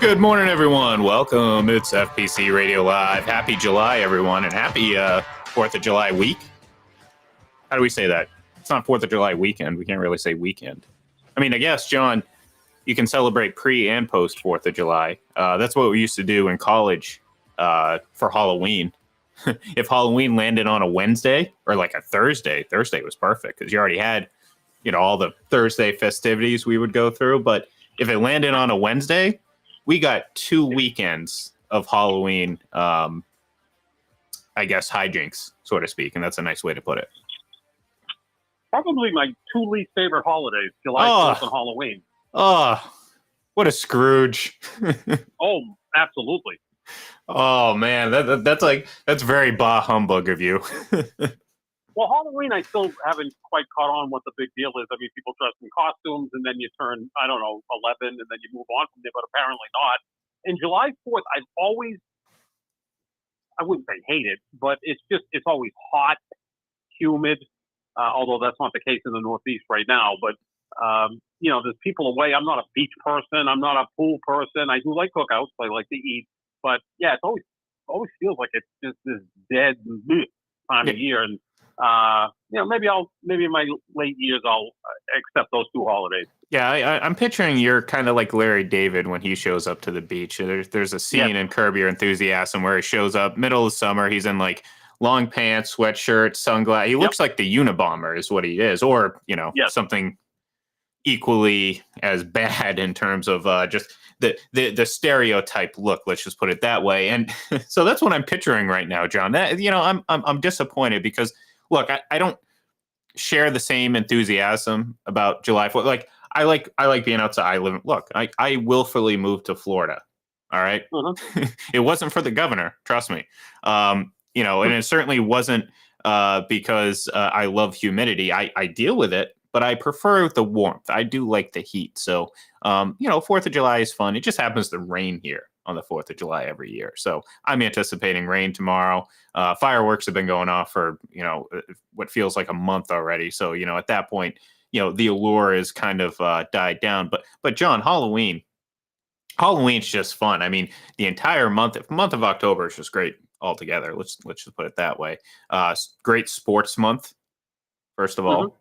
Good morning, everyone. Welcome. It's FPC Radio Live. Happy July, everyone, and happy 4th of July week. How do we say that? It's not 4th of July weekend. We can't really say weekend. I mean, I guess, John, you can celebrate pre and post 4th of July. That's what we used to do in college for Halloween. If Halloween landed on a Wednesday or like a Thursday was perfect because you already had, all the Thursday festivities we would go through. But if it landed on a Wednesday, we got 2 weekends of Halloween, I guess, hijinks, so to speak, and that's a nice way to put it. Probably my two least favorite holidays, July 4th and Halloween. Oh, what a Scrooge. Oh, absolutely. Oh, man, that's very bah humbug of you. Well, Halloween, I still haven't quite caught on what the big deal is. I mean, people dress in costumes, and then you turn, 11, and then you move on from there, but apparently not. And July 4th, I wouldn't say hate it, but it's always hot, humid, although that's not the case in the Northeast right now. But, there's people away. I'm not a beach person. I'm not a pool person. I do like cookouts. I like to eat. But, yeah, it always feels like it's just this dead time of year. And, maybe in my late years I'll accept those two holidays. Yeah, I'm picturing you're kind of like Larry David when he shows up to the beach. There's a scene in Curb Your Enthusiasm where he shows up middle of summer. He's in like long pants, sweatshirt, sunglasses. He looks like the Unabomber is what he is, or something equally as bad in terms of just the stereotype look. Let's just put it that way. And so that's what I'm picturing right now, John. That I'm disappointed because. Look, I don't share the same enthusiasm about July 4th. Like I like being outside. I willfully moved to Florida. All right. It wasn't for the governor, trust me. And it certainly wasn't because I love humidity. I deal with it, but I prefer the warmth. I do like the heat. So 4th of July is fun. It just happens to rain here on the 4th of July every year. So I'm anticipating rain tomorrow. Fireworks have been going off for, what feels like a month already. So, at that point, the allure is kind of died down. But John, Halloween's just fun. I mean, the entire month of October is just great altogether. Let's just put it that way. Great sports month, first of all.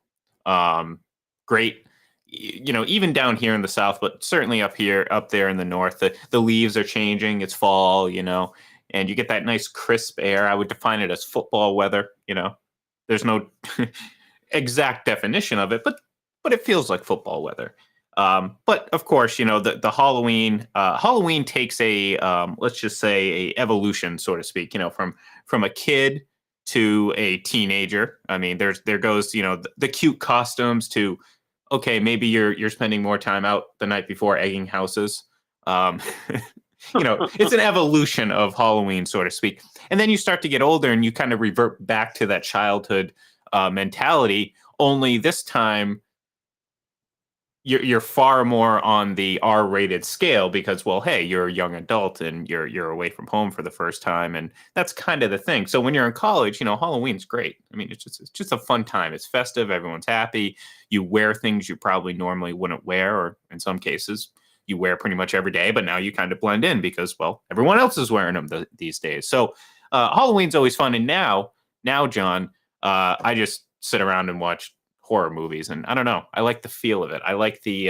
Great. Even down here in the South, but certainly up there in the North, the leaves are changing. It's fall, and you get that nice crisp air. I would define it as football weather. There's no exact definition of it, but it feels like football weather. But of course, the Halloween takes a let's just say a evolution, so to speak. From a kid to a teenager. I mean, there goes the cute costumes to. Okay, maybe you're spending more time out the night before egging houses. It's an evolution of Halloween, so to speak. And then you start to get older and you kind of revert back to that childhood mentality. Only this time, you're far more on the R-rated scale because, well, hey, you're a young adult and you're away from home for the first time, and that's kind of the thing. So when you're in college, Halloween's great. I mean, it's just a fun time. It's festive. Everyone's happy. You wear things you probably normally wouldn't wear, or in some cases, you wear pretty much every day. But now you kind of blend in because, well, everyone else is wearing them these days. So Halloween's always fun. And now, John, I just sit around and watch horror movies, and I don't know, I like the feel of it. I like the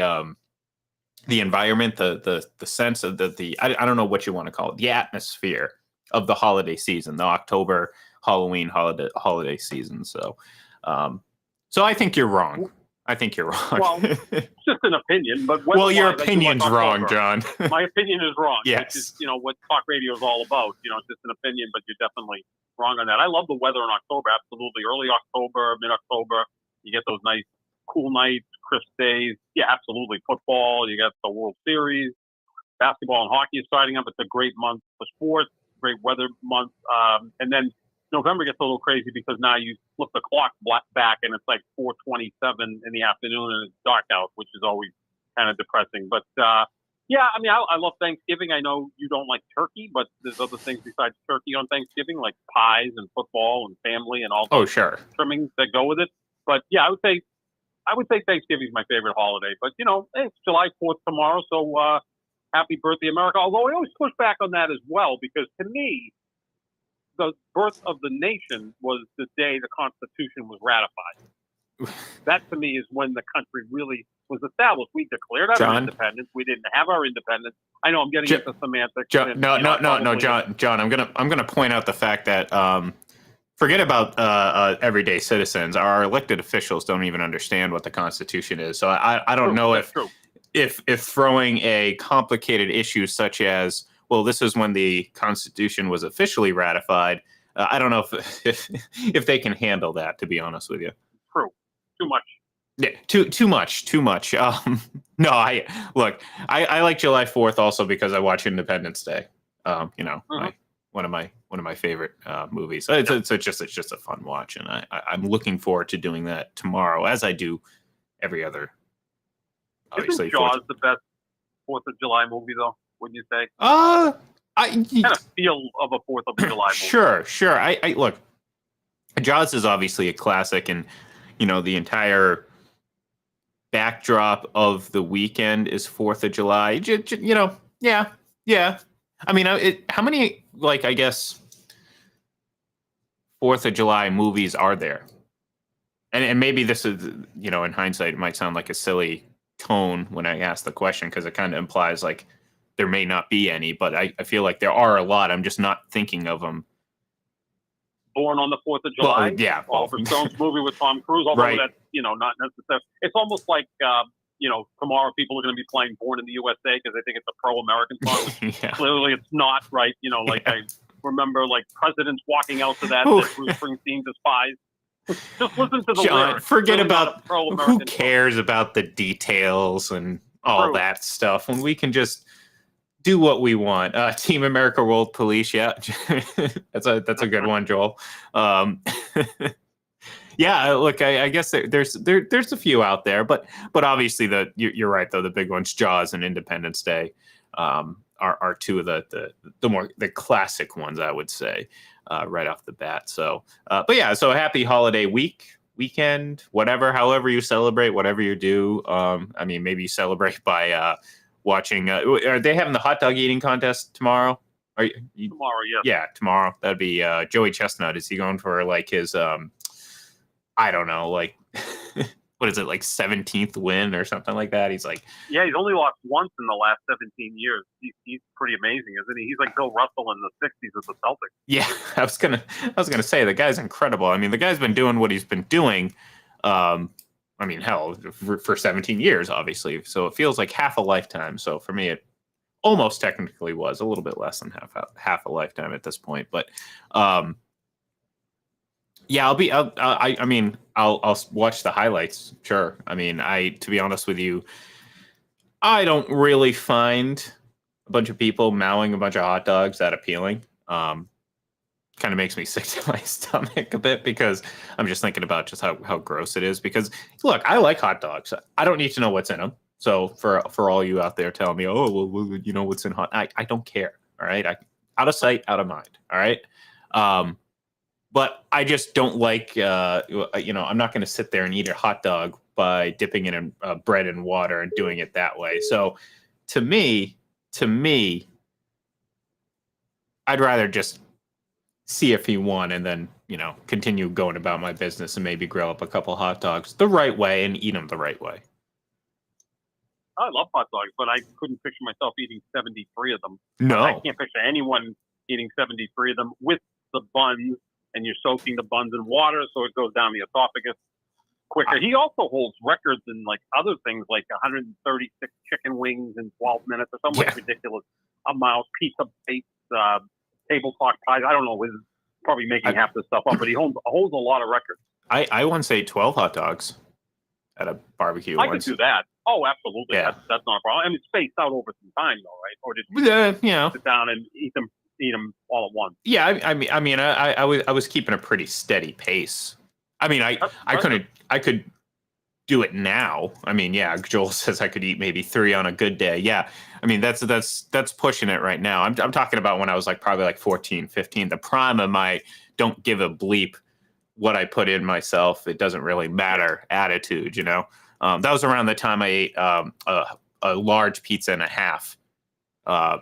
environment, the sense of the I don't know what you want to call it, the atmosphere of the holiday season, the October Halloween holiday season. So I think you're wrong. Well, it's just an opinion, but your opinion's wrong, John. My opinion is wrong. Yes. Which is, what talk radio is all about. It's just an opinion, but you're definitely wrong on that. I love the weather in October, absolutely. Early October, mid-October. You get those nice, cool nights, crisp days. Yeah, absolutely. Football. You got the World Series. Basketball and hockey is starting up. It's a great month for sports, great weather month. And then November gets a little crazy because now you flip the clock back and it's like 4:27 in the afternoon and it's dark out, which is always kind of depressing. But, I love Thanksgiving. I know you don't like turkey, but there's other things besides turkey on Thanksgiving, like pies and football and family and all those trimmings that go with it. But yeah, I would say Thanksgiving is my favorite holiday. But it's July 4th tomorrow, so Happy Birthday America. Although I always push back on that as well, because to me, the birth of the nation was the day the Constitution was ratified. That to me is when the country really was established. We declared our independence. We didn't have our independence. I know I'm getting into semantics. John, John. I'm gonna point out the fact that forget about everyday citizens. Our elected officials don't even understand what the Constitution is. So I don't know if throwing a complicated issue such as, well, this is when the Constitution was officially ratified. I don't know if they can handle that, to be honest with you. True. Too much. Yeah, too much. No, I like July 4th also because I watch Independence Day. One of my favorite movies. It's just a fun watch, and I'm looking forward to doing that tomorrow, as I do every other. Obviously, isn't Jaws the best 4th of July movie, though? Wouldn't you say? I kind of feel of a 4th of July movie. Sure. I look. Jaws is obviously a classic, and the entire backdrop of the weekend is 4th of July. Yeah. I mean, how many, I guess, 4th of July movies are there? And maybe this is, in hindsight, it might sound like a silly tone when I ask the question, because it kind of implies there may not be any, but I feel like there are a lot. I'm just not thinking of them. Born on the 4th of July. Well, yeah. Oliver Stone's movie with Tom Cruise, although right. That's, not necessarily. It's almost like, tomorrow people are going to be playing Born in the USA because they think it's a pro-American song. Yeah. Clearly it's not, right? I remember, presidents walking out to that Bruce Springsteen despised. Just listen to the John, lyrics. forget really about, who cares about the details and all that stuff when we can just do what we want. Team America World Police, yeah. that's a good one, Joel. Yeah, look, I guess there's a few out there, but obviously you're right though, the big ones, Jaws and Independence Day, are two of the classic ones, I would say, right off the bat. So, but yeah, so happy holiday weekend, however you celebrate, whatever you do. I mean, maybe you celebrate by watching. Are they having the hot dog eating contest tomorrow? Tomorrow, yeah. Yeah, tomorrow. That'd be Joey Chestnut. Is he going for his I don't know, what is it, 17th win or something like that? He's yeah, he's only lost once in the last 17 years. He's pretty amazing, isn't he? He's like Bill Russell in the 60s with the Celtics. Yeah, I was gonna say the guy's incredible. I mean, the guy's been doing what he's been doing. I mean, hell, for 17 years, obviously. So it feels like half a lifetime. So for me, it almost technically was a little bit less than half a lifetime at this point. But yeah, I'll watch the highlights. Sure. I mean, to be honest with you, I don't really find a bunch of people mowing a bunch of hot dogs that appealing. Kind of makes me sick to my stomach a bit, because I'm just thinking about just how gross it is. Because look, I like hot dogs. I don't need to know what's in them. So for all you out there telling me, oh, well, what's in hot, I don't care. All right. Out of sight, out of mind. All right. But I just don't like, I'm not going to sit there and eat a hot dog by dipping it in bread and water and doing it that way. So to me, I'd rather just see if he won and then, continue going about my business and maybe grill up a couple hot dogs the right way and eat them the right way. I love hot dogs, but I couldn't picture myself eating 73 of them. No. I can't picture anyone eating 73 of them with the buns, and you're soaking the buns in water so it goes down the esophagus quicker. He also holds records in other things, like 136 chicken wings in 12 minutes or some ridiculous amount, pizza plates, table talk pies. I don't know. He's probably making half this stuff up, but he holds a lot of records. I once ate 12 hot dogs at a barbecue. I could do that. Oh, absolutely. Yeah. That's not a problem. I mean, spaced out over some time, though, right? Or did you sit down and eat them all at once? Yeah, I was keeping a pretty steady pace. I mean, I could do it now. I mean, yeah, Joel says I could eat maybe 3 on a good day. Yeah. I mean, that's pushing it right now. I'm talking about when I was probably 14, 15, the prime of my don't give a bleep what I put in myself. It doesn't really matter attitude, That was around the time I ate a large pizza and a half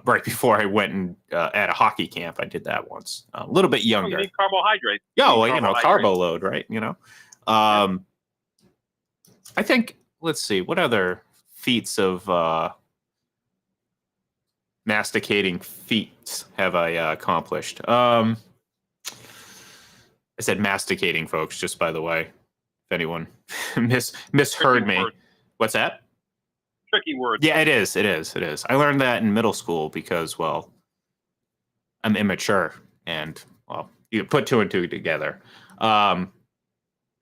right before I went and at a hockey camp. I did that once. A little bit younger. You need carbohydrates. Yeah, well, carbo load, right? I think, let's see, what other feats of masticating feats have I accomplished? I said masticating, folks, just by the way, if anyone misheard me. Word. What's that? Tricky word. Yeah, it is. I learned that in middle school because, well, I'm immature, and, well, you put two and two together.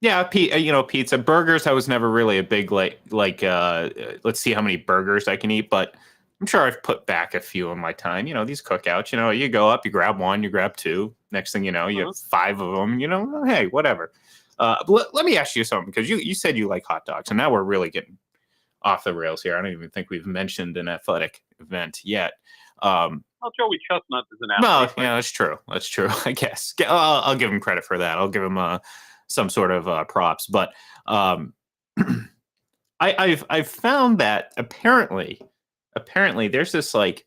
Yeah, pizza, burgers. I was never really a big let's see how many burgers I can eat, but I'm sure I've put back a few in my time. These cookouts. You go up, you grab one, you grab two. Next thing you know, you have 5 of them. Hey, whatever. Let me ask you something, because you said you like hot dogs, and now we're really getting off the rails here. I don't even think we've mentioned an athletic event yet. Well, Joey Chestnut is an athlete. No, yeah, that's true. That's true. I guess I'll give him credit for that. I'll give him some sort of props. But I've found that apparently there's this like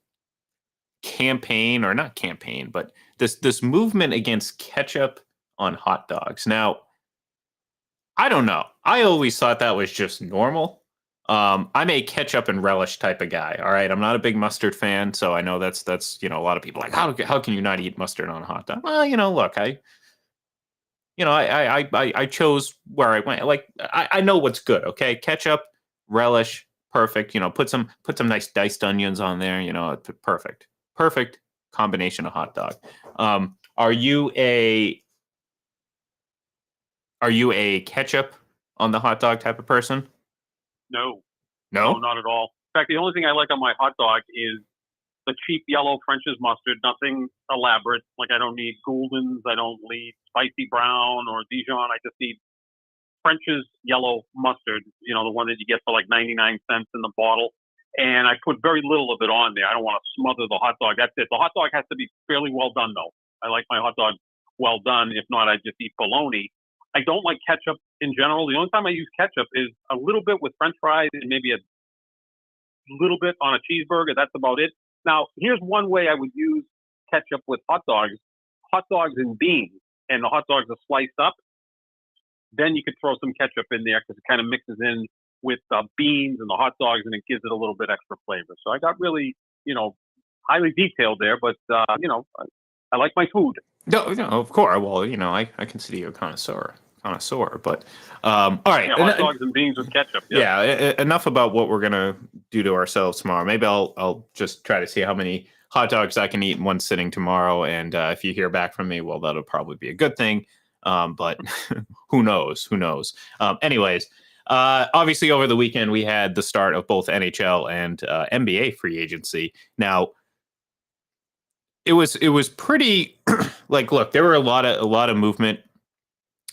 campaign, or not campaign, but this movement against ketchup on hot dogs. Now, I don't know. I always thought that was just normal. I'm a ketchup and relish type of guy. All right, I'm not a big mustard fan, so I know that's a lot of people like, how can you not eat mustard on a hot dog? Well, look, I chose where I went. Like, I know what's good. Okay, ketchup, relish, perfect. Put some nice diced onions on there. Perfect combination of hot dog. Are you a ketchup on the hot dog type of person? No, No, not at all. In fact, the only thing I like on my hot dog is the cheap yellow French's mustard. Nothing elaborate. Like, I don't need Gouldens. I don't need spicy brown or Dijon. I just need French's yellow mustard. The one that you get for like 99 cents in the bottle. And I put very little of it on there. I don't want to smother the hot dog. That's it. The hot dog has to be fairly well done, though. I like my hot dog well done. If not, I just eat bologna. I don't like ketchup in general. The only time I use ketchup is a little bit with French fries and maybe a little bit on a cheeseburger. That's about it. Now, here's one way I would use ketchup with hot dogs and beans, and the hot dogs are sliced up. Then you could throw some ketchup in there because it kind of mixes in with beans and the hot dogs, and it gives it a little bit extra flavor. So I got really, highly detailed there, but, I like my food. No, of course. Well, I consider you a connoisseur, but all right. Yeah, hot dogs and beans with ketchup. Yeah. Enough about what we're gonna do to ourselves tomorrow. Maybe I'll just try to see how many hot dogs I can eat in one sitting tomorrow, and if you hear back from me, well, that'll probably be a good thing. But who knows? Anyways, obviously over the weekend we had the start of both NHL and NBA free agency. Now, it was pretty look, there were a lot of movement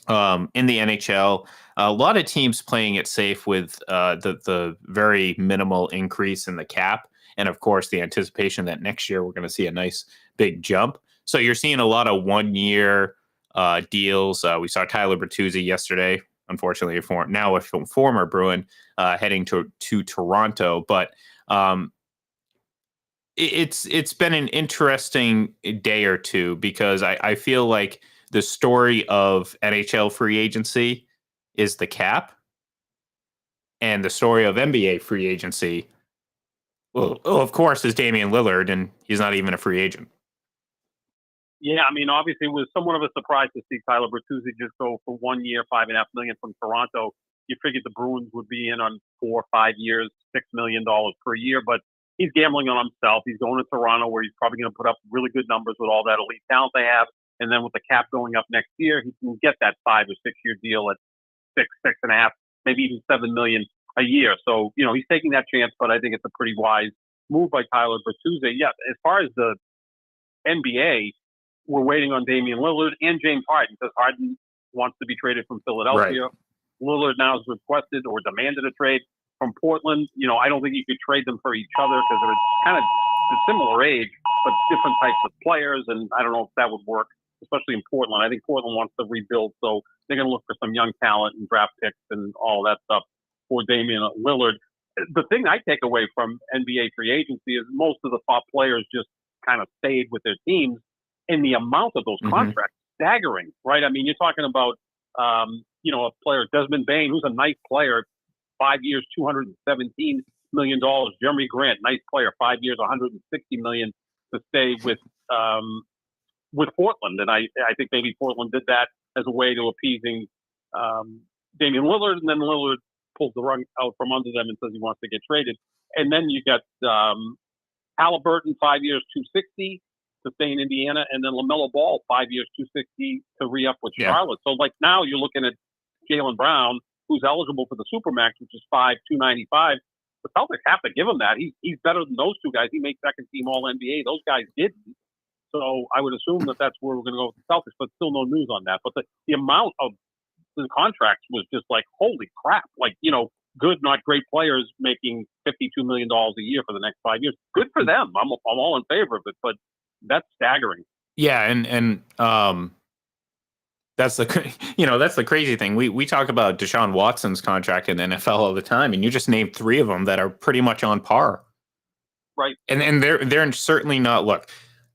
in the NHL. A lot of teams playing it safe with the very minimal increase in the cap, and of course the anticipation that next year we're going to see a nice big jump. So you're seeing a lot of 1-year deals. We saw Tyler Bertuzzi yesterday, unfortunately now a former Bruin, heading to Toronto, but it's been an interesting day or two, because I feel like the story of NHL free agency is the cap, and the story of NBA free agency, well, of course, is Damian Lillard, and he's not even a free agent. Yeah, I mean, obviously, it was somewhat of a surprise to see Tyler Bertuzzi just go for 1 year, $5.5 million from Toronto. You figured the Bruins would be in on 4 or 5 years, $6 million per year, but he's gambling on himself. He's going to Toronto, where he's probably going to put up really good numbers with all that elite talent they have. And then with the cap going up next year, he can get that 5 or 6 year deal at 6.5, maybe even $7 million a year. So, he's taking that chance, but I think it's a pretty wise move by Tyler Bertuzzi. Yeah, as far as the NBA, we're waiting on Damian Lillard and James Harden, because Harden wants to be traded from Philadelphia. Right. Lillard now has requested or demanded a trade from Portland. I don't think you could trade them for each other, because they're kind of a similar age, but different types of players. And I don't know if that would work, especially in Portland. I think Portland wants to rebuild, so they're going to look for some young talent and draft picks and all that stuff for Damian Lillard. the thing I take away from NBA free agency is most of the top players just kind of stayed with their teams, and the amount of those contracts staggering, right? I mean, you're talking about a player, Desmond Bain, who's a nice player, 5 years, $217 million. Jeremy Grant, nice player, 5 years, $160 million to stay with Portland, and I think maybe Portland did that as a way to appeasing Damian Lillard, and then Lillard pulls the rug out from under them and says he wants to get traded. And then you got Halliburton, 5 years, $260 to stay in Indiana, and then LaMelo Ball, 5 years, $260 to re-up with Charlotte. So like now you're looking at Jaylen Brown, who's eligible for the Supermax, which is $295. The Celtics have to give him that. He's better than those two guys. He made second team All NBA. Those guys didn't. So I would assume that that's where we're going to go with the Celtics, but still no news on that. But the amount of the contracts was just like, holy crap. Like, good, not great players making $52 million a year for the next 5 years. Good for them. I'm all in favor of it, but that's staggering. Yeah. And that's the crazy thing. We talk about Deshaun Watson's contract in the NFL all the time, and you just named three of them that are pretty much on par. Right. And they're certainly not, look,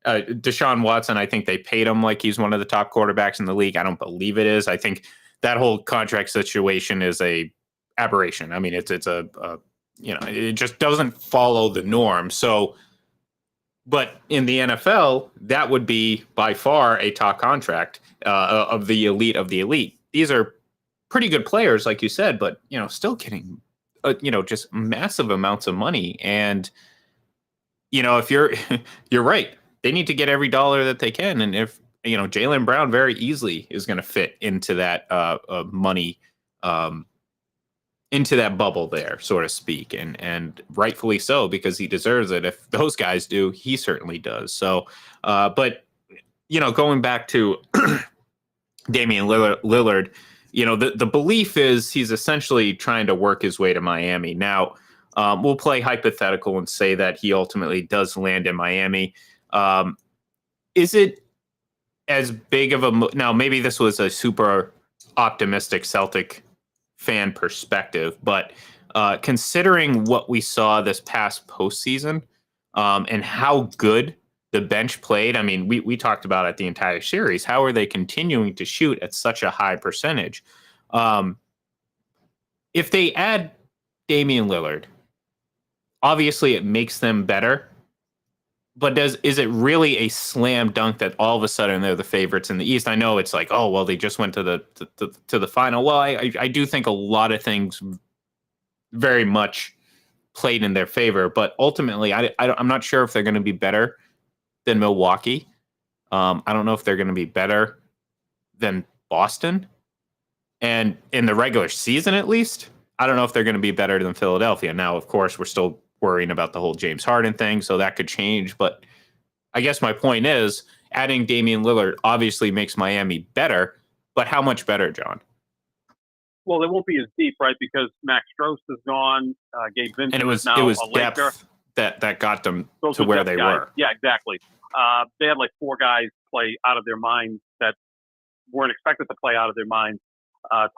Deshaun Watson, I think they paid him like he's one of the top quarterbacks in the league. I don't believe it is. I think that whole contract situation is a aberration. I mean, it's it just doesn't follow the norm. So, but in the NFL, that would be by far a top contract of the elite of the elite. These are pretty good players, like you said, but still getting just massive amounts of money. And if you're right, they need to get every dollar that they can. And if Jaylen Brown very easily is going to fit into that money, into that bubble there, so to speak, and rightfully so, because he deserves it. If those guys do, he certainly does. So, but going back to Damian Lillard, the belief is he's essentially trying to work his way to Miami. Now, we'll play hypothetical and say that he ultimately does land in Miami. Is it as big of a now? Maybe this was a super optimistic Celtic fan perspective, but considering what we saw this past postseason and how good the bench played, I mean, we talked about it the entire series. How are they continuing to shoot at such a high percentage? If they add Damian Lillard, obviously it makes them better. But is it really a slam dunk that all of a sudden they're the favorites in the East? I know it's like, oh, well, they just went to the final. Well, I do think a lot of things very much played in their favor, but ultimately, I'm not sure if they're going to be better than Milwaukee. I don't know if they're going to be better than Boston, and in the regular season, at least, I don't know if they're going to be better than Philadelphia. Now, of course, we're still worrying about the whole James Harden thing, so that could change. But I guess my point is, adding Damian Lillard obviously makes Miami better, but how much better, John? Well, they won't be as deep, right? Because Max Strus is gone, Gabe Vincent and it was depth that got them to where they were. Yeah, exactly. They had like four guys play out of their minds that weren't expected to play out of their minds.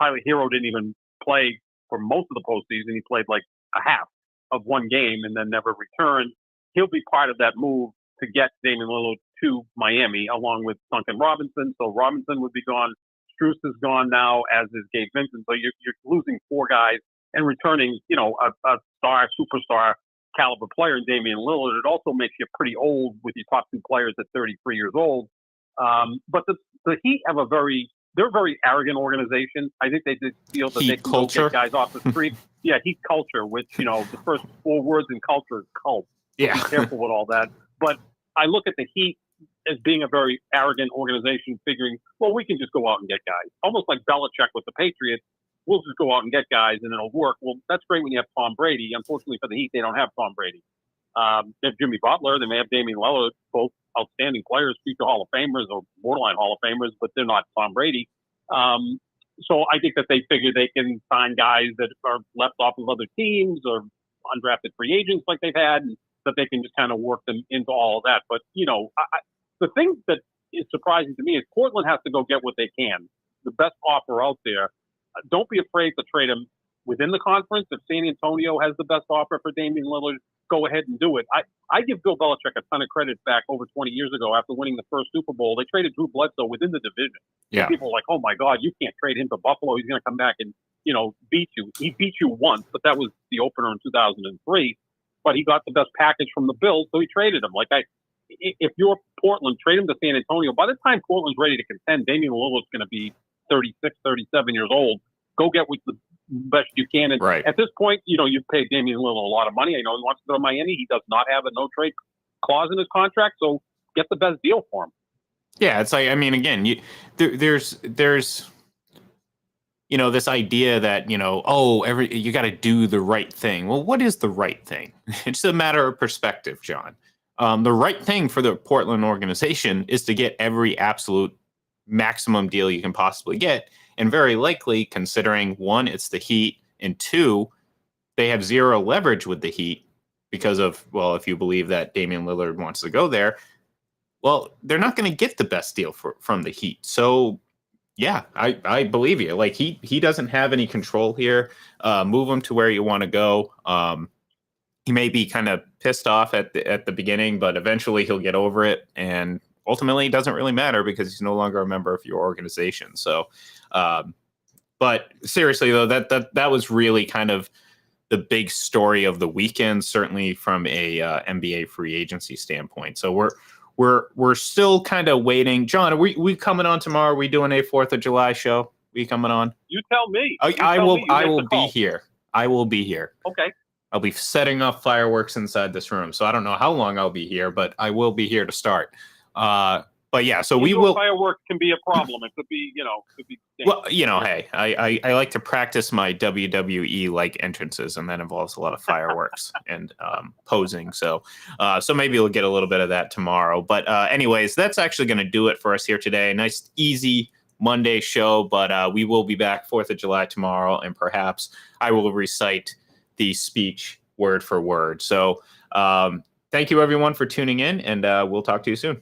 Tyler Hero didn't even play for most of the postseason. He played like a half of one game and then never returned. He'll be part of that move to get Damian Lillard to Miami, along with Duncan Robinson. So Robinson would be gone. Strus is gone now, as is Gabe Vincent. So you're losing four guys and returning, a superstar caliber player in Damian Lillard. It also makes you pretty old with your top two players at 33 years old. But the Heat have they're a very arrogant organization. I think they did feel that they can get guys off the street. Yeah, Heat culture, which, the first four words in culture is cult. So yeah. Be careful with all that. But I look at the Heat as being a very arrogant organization, figuring, well, we can just go out and get guys. Almost like Belichick with the Patriots. We'll just go out and get guys and it'll work. Well, that's great when you have Tom Brady. Unfortunately for the Heat, they don't have Tom Brady. They have Jimmy Butler. They may have Damian Lillard, both outstanding players, future Hall of Famers or borderline Hall of Famers, but they're not Tom Brady. So I think that they figure they can find guys that are left off of other teams or undrafted free agents like they've had, and that they can just kind of work them into all of that. But, the thing that is surprising to me is Portland has to go get what they can. The best offer out there. Don't be afraid to trade him within the conference, if San Antonio has the best offer for Damian Lillard, go ahead and do it. I give Bill Belichick a ton of credit back over 20 years ago after winning the first Super Bowl. They traded Drew Bledsoe within the division. Yeah. And people were like, oh, my God, you can't trade him to Buffalo. He's going to come back and, beat you. He beat you once, but that was the opener in 2003. But he got the best package from the Bills, so he traded him. If you're Portland, trade him to San Antonio. By the time Portland's ready to contend, Damian Lillard's going to be 36, 37 years old. Go get with the best you can. And at this point, you've paid Damian Lillard a lot of money. I know he wants to go to Miami. He does not have a no-trade clause in his contract, so get the best deal for him. Yeah, it's like, I mean, again, there's this idea that, you got to do the right thing. Well, what is the right thing? It's a matter of perspective, John. The right thing for the Portland organization is to get every absolute maximum deal you can possibly get. And very likely, considering one, it's the Heat, and two, they have zero leverage with the Heat because of, well, if you believe that Damian Lillard wants to go there, well, they're not going to get the best deal from the Heat. So, yeah, I believe you. Like, he doesn't have any control here. Move him to where you want to go. He may be kind of pissed off at the beginning, but eventually he'll get over it. And ultimately, it doesn't really matter because he's no longer a member of your organization. So, but seriously, though, that was really kind of the big story of the weekend, certainly from a NBA free agency standpoint. So we're still kind of waiting. John, are we coming on tomorrow? Are we doing a 4th of July show? We coming on? You tell me. I will be here. I will be here. Okay. I'll be setting off fireworks inside this room. So I don't know how long I'll be here, but I will be here to start. But yeah, so we will. Fireworks can be a problem. It could be, Well, hey, I like to practice my WWE like entrances, and that involves a lot of fireworks and posing. So maybe we'll get a little bit of that tomorrow. But anyways, that's actually going to do it for us here today. Nice, easy Monday show, but we will be back 4th of July tomorrow, and perhaps I will recite the speech word for word. So thank you, everyone, for tuning in, and we'll talk to you soon.